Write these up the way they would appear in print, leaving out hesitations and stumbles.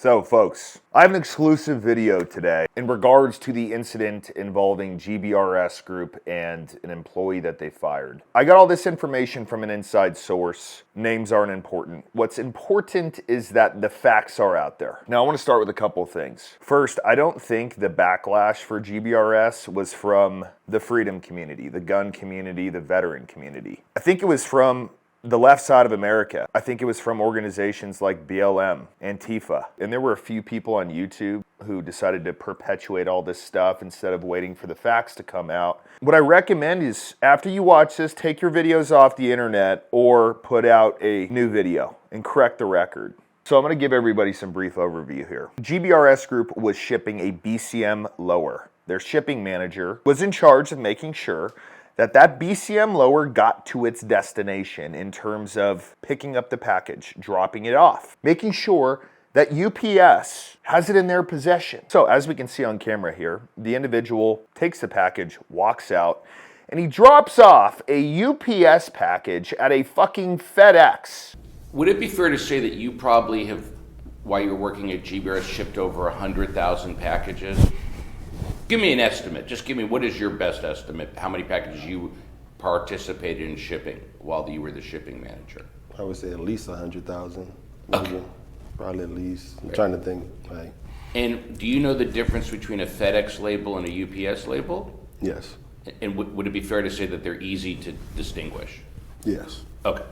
So folks, I have an exclusive video today in regards to the incident involving GBRS Group and an employee that they fired. I got all this information from an inside source. Names aren't important. What's important is that the facts are out there. Now I want to start with a couple of things. First, I don't think the backlash for GBRS was from the freedom community, the gun community, the veteran community. I think it was from the left side of America. I think it was from organizations like BLM, Antifa, and there were a few people on YouTube who decided to perpetuate all this stuff instead of waiting for the facts to come out. What I recommend is after you watch this, take your videos off the internet or put out a new video and correct the record. So I'm going to give everybody some brief overview here. GBRS Group was shipping a BCM lower. Their shipping manager was in charge of making sure that BCM lower got to its destination in terms of picking up the package, dropping it off, making sure that UPS has it in their possession. So as we can see on camera here, the individual takes the package, walks out, and he drops off a UPS package at a fucking FedEx. Would it be fair to say that you probably have, while you're working at GBRS, shipped over 100,000 packages? Give me an estimate. Just give me, what is your best estimate? How many packages you participated in shipping while you were the shipping manager? I would say at least 100,000. Okay. Probably at least. I'm trying to think. Right. And do you know the difference between a FedEx label and a UPS label? Yes. And would it be fair to say that they're easy to distinguish? Yes. Okay.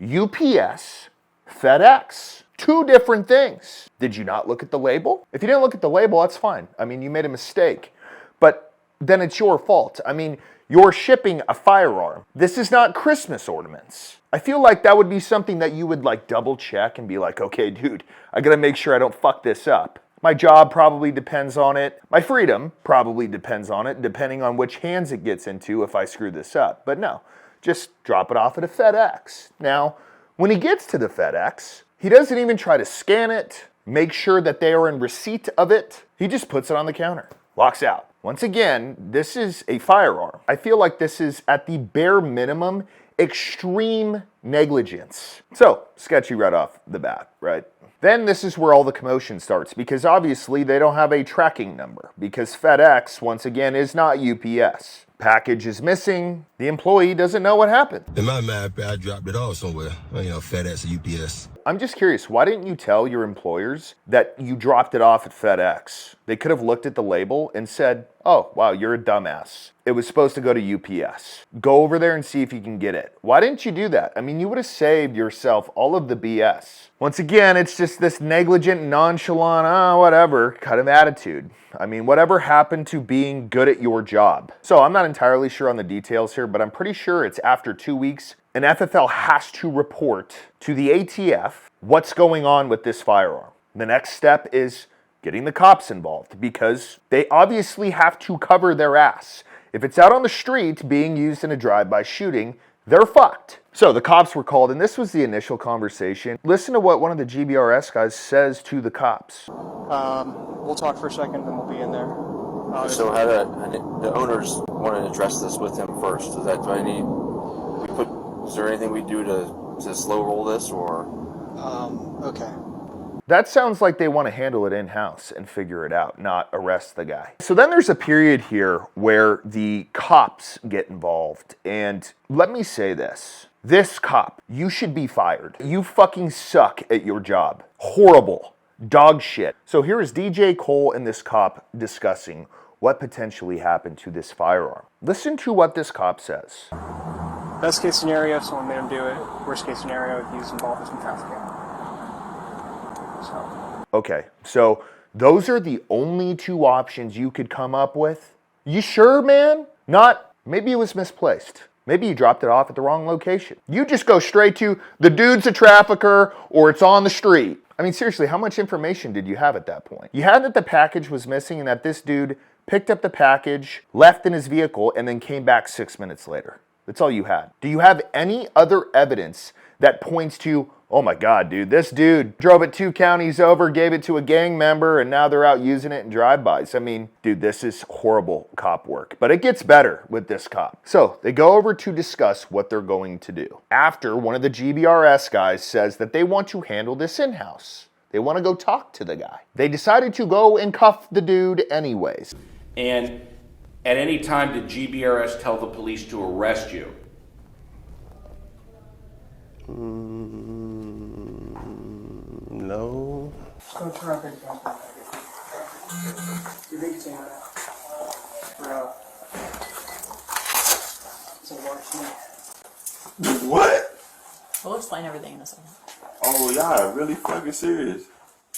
UPS, FedEx. Two different things. Did you not look at the label? If you didn't look at the label, that's fine. I mean, you made a mistake, but then it's your fault. I mean, you're shipping a firearm. This is not Christmas ornaments. I feel like that would be something that you would like double check and be like, okay, dude, I gotta make sure I don't fuck this up. My job probably depends on it. My freedom probably depends on it, depending on which hands it gets into if I screw this up. But no, just drop it off at a FedEx. Now, when he gets to the FedEx, he doesn't even try to scan it, make sure that they are in receipt of it. He just puts it on the counter, walks out. Once again, this is a firearm. I feel like this is at the bare minimum, extreme negligence. So, sketchy right off the bat, right? Then this is where all the commotion starts because obviously they don't have a tracking number because FedEx, once again, is not UPS. Package is missing. The employee doesn't know what happened. In my mind, I dropped it off somewhere. FedEx or UPS. I'm just curious, why didn't you tell your employers that you dropped it off at FedEx? They could have looked at the label and said, oh, wow, you're a dumbass. It was supposed to go to UPS. Go over there and see if you can get it. Why didn't you do that? I mean, you would have saved yourself all of the BS. Once again, it's just this negligent, nonchalant, whatever kind of attitude. I mean, whatever happened to being good at your job? So I'm not entirely sure on the details here, but I'm pretty sure it's after 2 weeks, an FFL has to report to the ATF what's going on with this firearm. The next step is getting the cops involved because they obviously have to cover their ass. If it's out on the street being used in a drive-by shooting, they're fucked. So the cops were called, and this was the initial conversation. Listen to what one of the GBRS guys says to the cops. We'll talk for a second, then we'll be in there. So how the owners want to address this with him first? Is there anything we do to slow roll this or? Okay. That sounds like they want to handle it in-house and figure it out, not arrest the guy. So then there's a period here where the cops get involved. And let me say this. This cop, you should be fired. You fucking suck at your job. Horrible. Dog shit. So here is DJ Cole and this cop discussing what potentially happened to this firearm. Listen to what this cop says. Best case scenario, if someone made him do it. Worst case scenario, if he was involved in some trafficking. Okay, so those are the only two options you could come up with? You sure, man? Not, maybe it was misplaced. Maybe you dropped it off at the wrong location. You just go straight to the dude's a trafficker or it's on the street. I mean, seriously, how much information did you have at that point? You had that the package was missing and that this dude picked up the package, left in his vehicle, and then came back 6 minutes later. That's all you had. Do you have any other evidence that points to, oh my God, dude, this dude drove it 2 counties over, gave it to a gang member, and now they're out using it in drive-bys? I mean, dude, this is horrible cop work. But it gets better with this cop. So they go over to discuss what they're going to do. After one of the GBRS guys says that they want to handle this in-house. They want to go talk to the guy. They decided to go and cuff the dude anyways. And at any time did GBRS tell the police to arrest you? No. Go turn up and your big thing right now. It's a large thing. What? We'll explain everything in a second. Oh, y'all really fucking serious?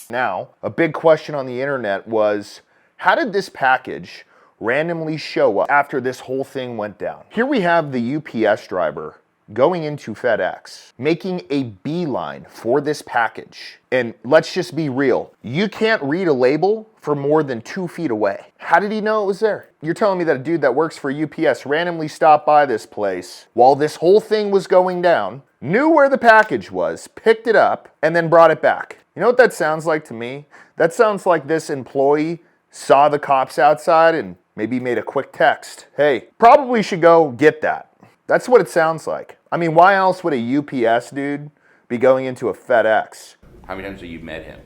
Now, a big question on the internet was, how did this package randomly show up after this whole thing went down? Here we have the UPS driver going into FedEx, making a beeline for this package. And let's just be real. You can't read a label for more than 2 feet away. How did he know it was there? You're telling me that a dude that works for UPS randomly stopped by this place while this whole thing was going down, knew where the package was, picked it up, and then brought it back. You know what that sounds like to me? That sounds like this employee saw the cops outside and maybe made a quick text. Hey, probably should go get that. That's what it sounds like. I mean, why else would a UPS dude be going into a FedEx? How many times have you met him?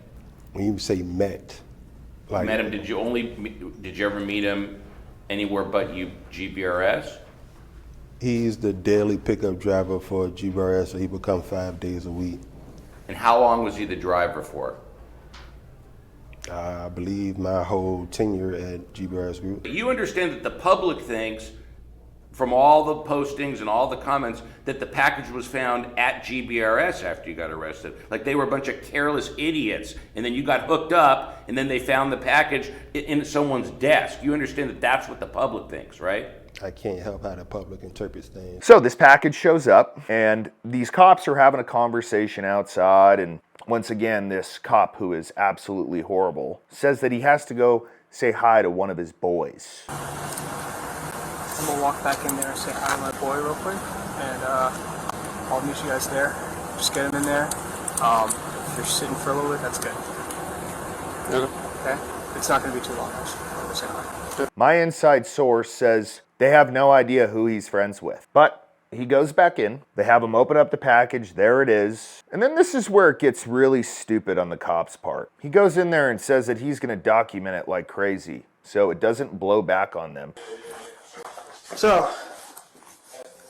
When you say met, like Met him? Did you ever meet him anywhere but GBRS? he's the daily pickup driver for GBRS, so he would come 5 days a week. And how long was he the driver for? I believe my whole tenure at GBRS Group. You understand that the public thinks, from all the postings and all the comments, that the package was found at GBRS after you got arrested. Like they were a bunch of careless idiots, and then you got hooked up, and then they found the package in someone's desk. You understand that that's what the public thinks, right? I can't help how the public interprets things. So this package shows up, and these cops are having a conversation outside, and once again, this cop, who is absolutely horrible, says that he has to go say hi to one of his boys. I'm gonna walk back in there and say hi to my boy real quick, and I'll meet you guys there. Just get him in there. If you're sitting for a little bit, that's good. Okay? It's not gonna be too long. I'm just gonna say hi. My inside source says they have no idea who he's friends with. But he goes back in, they have him open up the package, there it is. And then this is where it gets really stupid on the cop's part. He goes in there and says that he's gonna document it like crazy, so it doesn't blow back on them. So,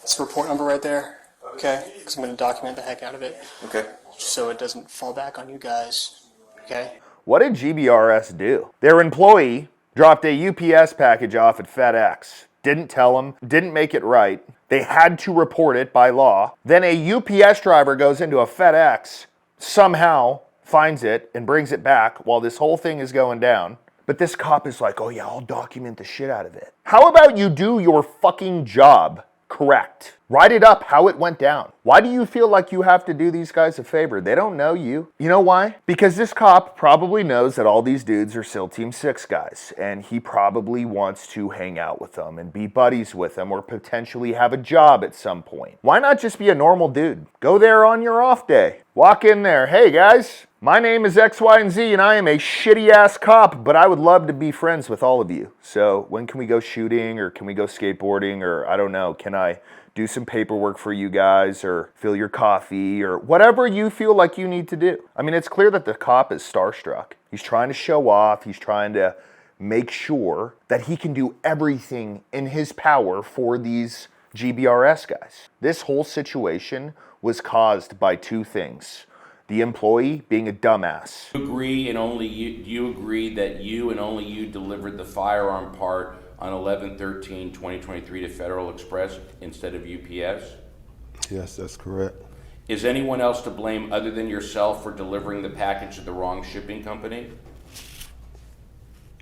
it's a report number right there, okay? Because I'm gonna document the heck out of it. Okay. So it doesn't fall back on you guys, okay? What did GBRS do? Their employee dropped a UPS package off at FedEx. Didn't tell them, didn't make it right. They had to report it by law. Then a UPS driver goes into a FedEx, somehow finds it and brings it back while this whole thing is going down. But this cop is like, oh yeah, I'll document the shit out of it. How about you do your fucking job correct? Write it up how it went down. Why do you feel like you have to do these guys a favor? They don't know you. You know why? Because this cop probably knows that all these dudes are SEAL Team 6 guys, and he probably wants to hang out with them and be buddies with them or potentially have a job at some point. Why not just be a normal dude? Go there on your off day. Walk in there. Hey guys, my name is X, Y, and Z, and I am a shitty ass cop, but I would love to be friends with all of you. So when can we go shooting, or can we go skateboarding, or I don't know, can I do some paperwork for you guys, or fill your coffee, or whatever you feel like you need to do. I mean, it's clear that the cop is starstruck. He's trying to show off. He's trying to make sure that he can do everything in his power for these GBRS guys. This whole situation was caused by two things. The employee being a dumbass. You agree and only you agree that you and only you delivered the firearm part on 11/13/2023 to Federal Express instead of UPS? Yes, that's correct. Is anyone else to blame other than yourself for delivering the package to the wrong shipping company?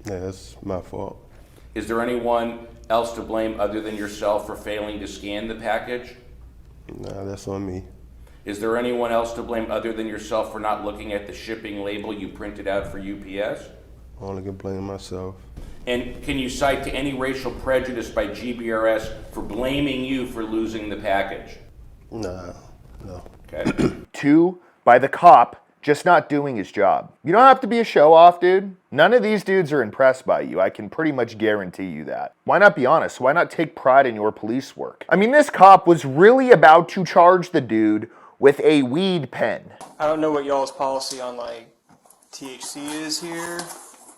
Yeah, that's my fault. Is there anyone else to blame other than yourself for failing to scan the package? Nah, that's on me. Is there anyone else to blame other than yourself for not looking at the shipping label you printed out for UPS? I only can blame myself. And can you cite to any racial prejudice by GBRS for blaming you for losing the package? Nah, no. Okay. Two, by the cop just not doing his job. You don't have to be a show-off, dude. None of these dudes are impressed by you. I can pretty much guarantee you that. Why not be honest? Why not take pride in your police work? I mean, this cop was really about to charge the dude with a weed pen. I don't know what y'all's policy on like THC is here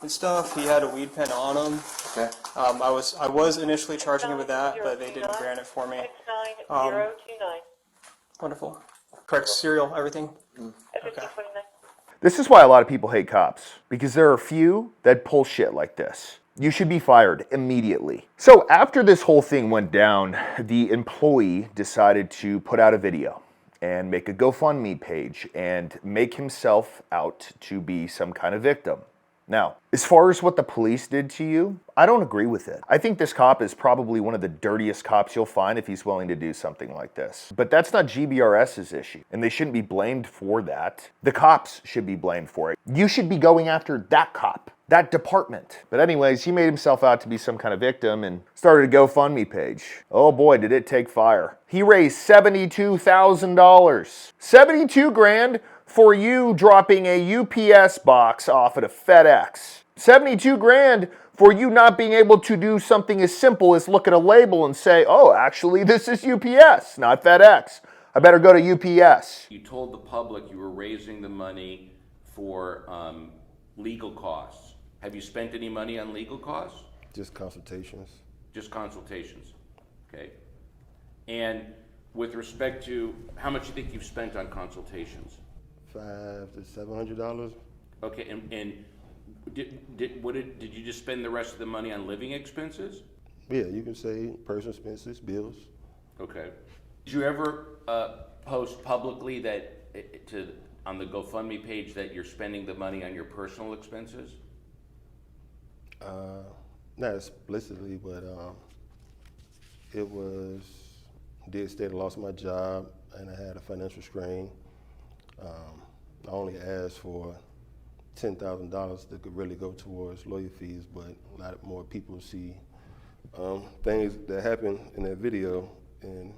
and stuff. He had a weed pen on him. Okay. I was initially charging him with that, but they didn't grant it for me. 029. Wonderful. Correct serial, everything. Okay. This is why a lot of people hate cops, because there are a few that pull shit like this. You should be fired immediately. So after this whole thing went down, the employee decided to put out a video and make a GoFundMe page and make himself out to be some kind of victim. Now, as far as what the police did to you, I don't agree with it. I think this cop is probably one of the dirtiest cops you'll find if he's willing to do something like this. But that's not GBRS's issue, and they shouldn't be blamed for that. The cops should be blamed for it. You should be going after that cop, that department. But anyways, he made himself out to be some kind of victim and started a GoFundMe page. Oh boy, did it take fire. He raised $72,000. 72 grand for you dropping a UPS box off at a FedEx. 72 grand for you not being able to do something as simple as look at a label and say, oh, actually this is UPS, not FedEx. I better go to UPS. You told the public you were raising the money for legal costs. Have you spent any money on legal costs? Just consultations. Just consultations, okay? And with respect to how much you think you've spent on consultations? $500 to $700. Okay, and did you just spend the rest of the money on living expenses? Yeah, you can say personal expenses, bills. Okay. Did you ever post publicly that on the GoFundMe page that you're spending the money on your personal expenses? Not explicitly, but it did state I lost my job and I had a financial strain. I only asked for $10,000 that could really go towards lawyer fees, but a lot more people see things that happened in that video, and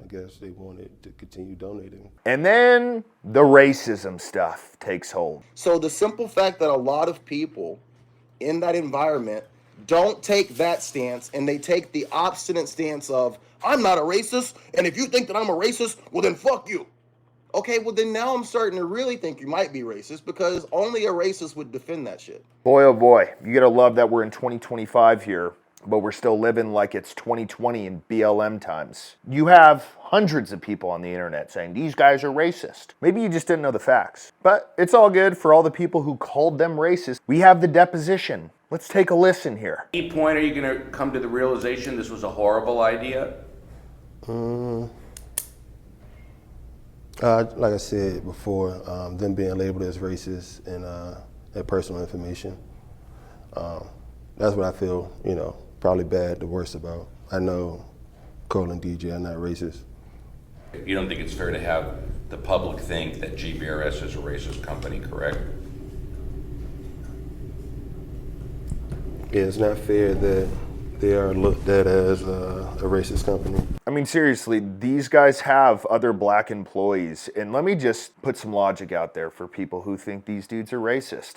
I guess they wanted to continue donating. And then the racism stuff takes hold. So the simple fact that a lot of people in that environment don't take that stance, and they take the obstinate stance of, I'm not a racist, and if you think that I'm a racist, well then fuck you. Okay, well then now I'm starting to really think you might be racist, because only a racist would defend that shit. Boy, oh boy, you gotta love that we're in 2025 here, but we're still living like it's 2020 in BLM times. You have hundreds of people on the internet saying these guys are racist. Maybe you just didn't know the facts. But it's all good for all the people who called them racist. We have the deposition. Let's take a listen here. At any point are you gonna come to the realization this was a horrible idea? Like I said before, them being labeled as racist and their personal information. That's what I feel, probably bad, the worst about. I know Cole and DJ are not racist. You don't think it's fair to have the public think that GBRS is a racist company, correct? Yeah, it's not fair that they are looked at as a racist company. I mean, seriously, these guys have other black employees. And let me just put some logic out there for people who think these dudes are racist.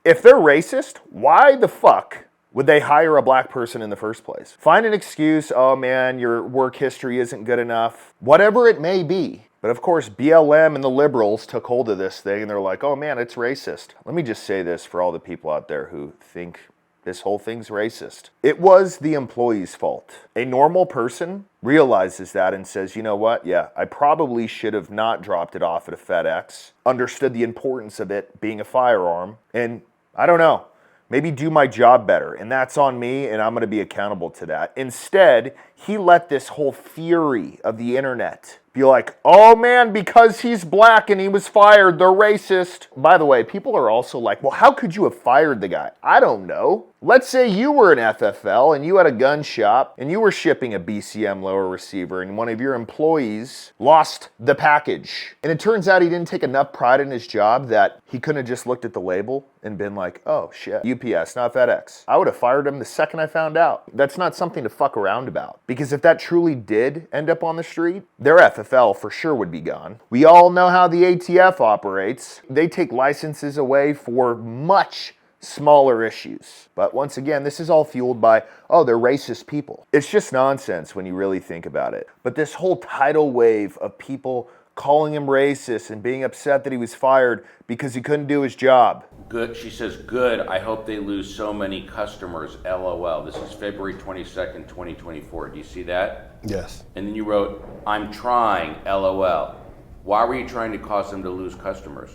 If they're racist, why the fuck would they hire a black person in the first place? Find an excuse, oh man, your work history isn't good enough, whatever it may be. But of course, BLM and the liberals took hold of this thing and they're like, oh man, it's racist. Let me just say this for all the people out there who think this whole thing's racist. It was the employee's fault. A normal person realizes that and says, you know what? Yeah, I probably should have not dropped it off at a FedEx, understood the importance of it being a firearm, and I don't know, maybe do my job better. And that's on me, and I'm going to be accountable to that. Instead, he let this whole fury of the internet be like, oh man, because he's black and he was fired, they're racist. By the way, people are also like, well, how could you have fired the guy? I don't know. Let's say you were an FFL and you had a gun shop and you were shipping a BCM lower receiver and one of your employees lost the package. And it turns out he didn't take enough pride in his job that he couldn't have just looked at the label and been like, oh shit, UPS, not FedEx. I would have fired him the second I found out. That's not something to fuck around about. Because if that truly did end up on the street, their FFL for sure would be gone. We all know how the ATF operates. They take licenses away for much smaller issues. But once again, this is all fueled by, oh, they're racist people. It's just nonsense when you really think about it. But this whole tidal wave of people calling him racist and being upset that he was fired because he couldn't do his job. Good. She says, good. I hope they lose so many customers. LOL. This is February 22nd, 2024. Do you see that? Yes. And then you wrote, I'm trying. LOL. Why were you trying to cause them to lose customers?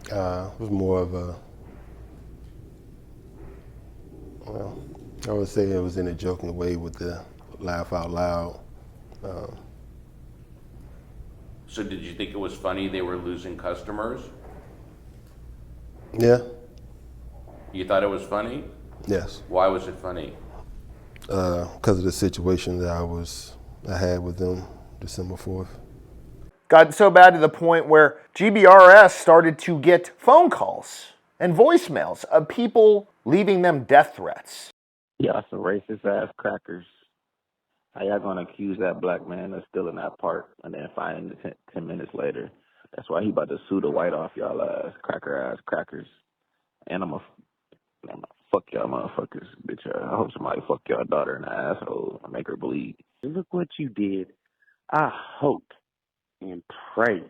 It was more of a, well, I would say it was in a joking way with the laugh out loud. So did you think it was funny they were losing customers? Yeah. You thought it was funny? Yes. Why was it funny? Because of the situation that I had with them December 4th. Got so bad to the point where GBRS started to get phone calls and voicemails of people leaving them death threats. Y'all some racist ass crackers. How y'all gonna accuse that black man of stealing that part and then find him 10 minutes later? That's why he about to sue the white off y'all ass crackers. And I'm gonna fuck y'all motherfuckers, bitch. I hope somebody fuck y'all daughter in the asshole and make her bleed. Look what you did. I hope and pray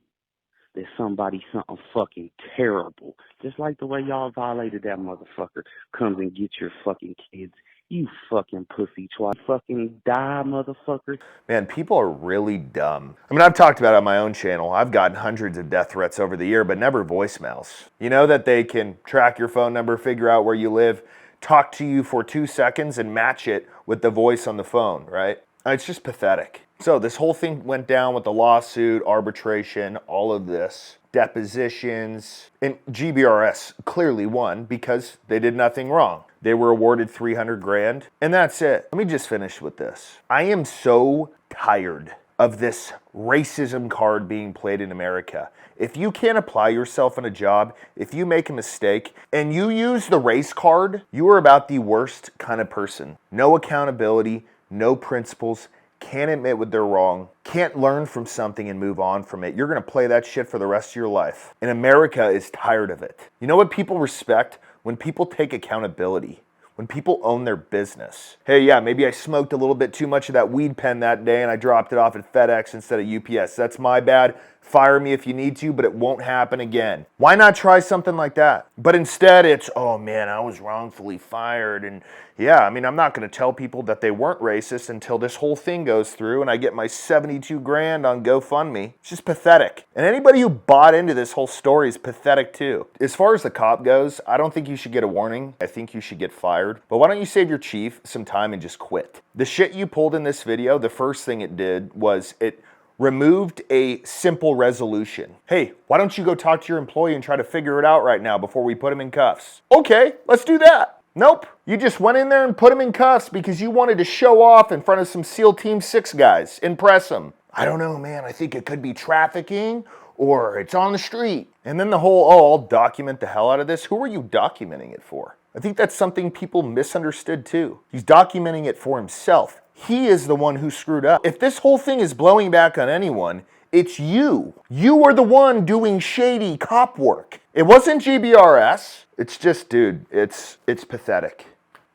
that somebody something fucking terrible, just like the way y'all violated that motherfucker, comes and get your fucking kids. You fucking pussy twat. Fucking die, motherfucker. Man, people are really dumb. I mean, I've talked about it on my own channel. I've gotten hundreds of death threats over the year, but never voicemails. You know that they can track your phone number, figure out where you live, talk to you for 2 seconds and match it with the voice on the phone, right? It's just pathetic. So this whole thing went down with the lawsuit, arbitration, all of this, depositions, and GBRS clearly won because they did nothing wrong. They were awarded $300,000, and that's it. Let me just finish with this. I am so tired of this racism card being played in America. If you can't apply yourself in a job, if you make a mistake, and you use the race card, you are about the worst kind of person. No accountability, no principles, can't admit when they're wrong, can't learn from something and move on from it. You're gonna play that shit for the rest of your life. And America is tired of it. You know what people respect? When people take accountability. When people own their business. Hey, yeah, maybe I smoked a little bit too much of that weed pen that day and I dropped it off at FedEx instead of UPS. That's my bad. Fire me if you need to, but it won't happen again. Why not try something like that? But instead it's, oh man, I was wrongfully fired. And yeah, I mean, I'm not gonna tell people that they weren't racist until this whole thing goes through and I get my $72,000 on GoFundMe. It's just pathetic. And anybody who bought into this whole story is pathetic too. As far as the cop goes, I don't think you should get a warning. I think you should get fired. But why don't you save your chief some time and just quit? The shit you pulled in this video, the first thing it did was it removed a simple resolution. Hey, why don't you go talk to your employee and try to figure it out right now before we put him in cuffs? Okay, let's do that. Nope, you just went in there and put him in cuffs because you wanted to show off in front of some SEAL Team 6 guys, impress them. I don't know, man, I think it could be trafficking or it's on the street. And then the whole, oh, I'll document the hell out of this. Who are you documenting it for? I think that's something people misunderstood too. He's documenting it for himself. He is the one who screwed up. If this whole thing is blowing back on anyone, it's you. You are the one doing shady cop work. It wasn't GBRS. It's just, dude, it's pathetic.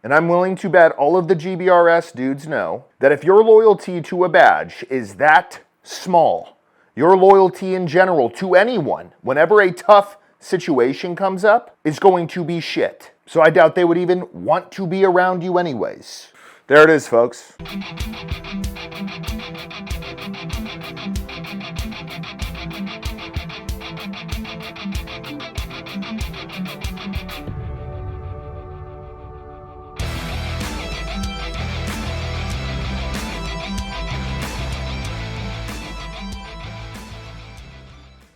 And I'm willing to bet all of the GBRS dudes know that if your loyalty to a badge is that small, your loyalty in general to anyone, whenever a tough situation comes up, is going to be shit. So I doubt they would even want to be around you anyways. There it is, folks.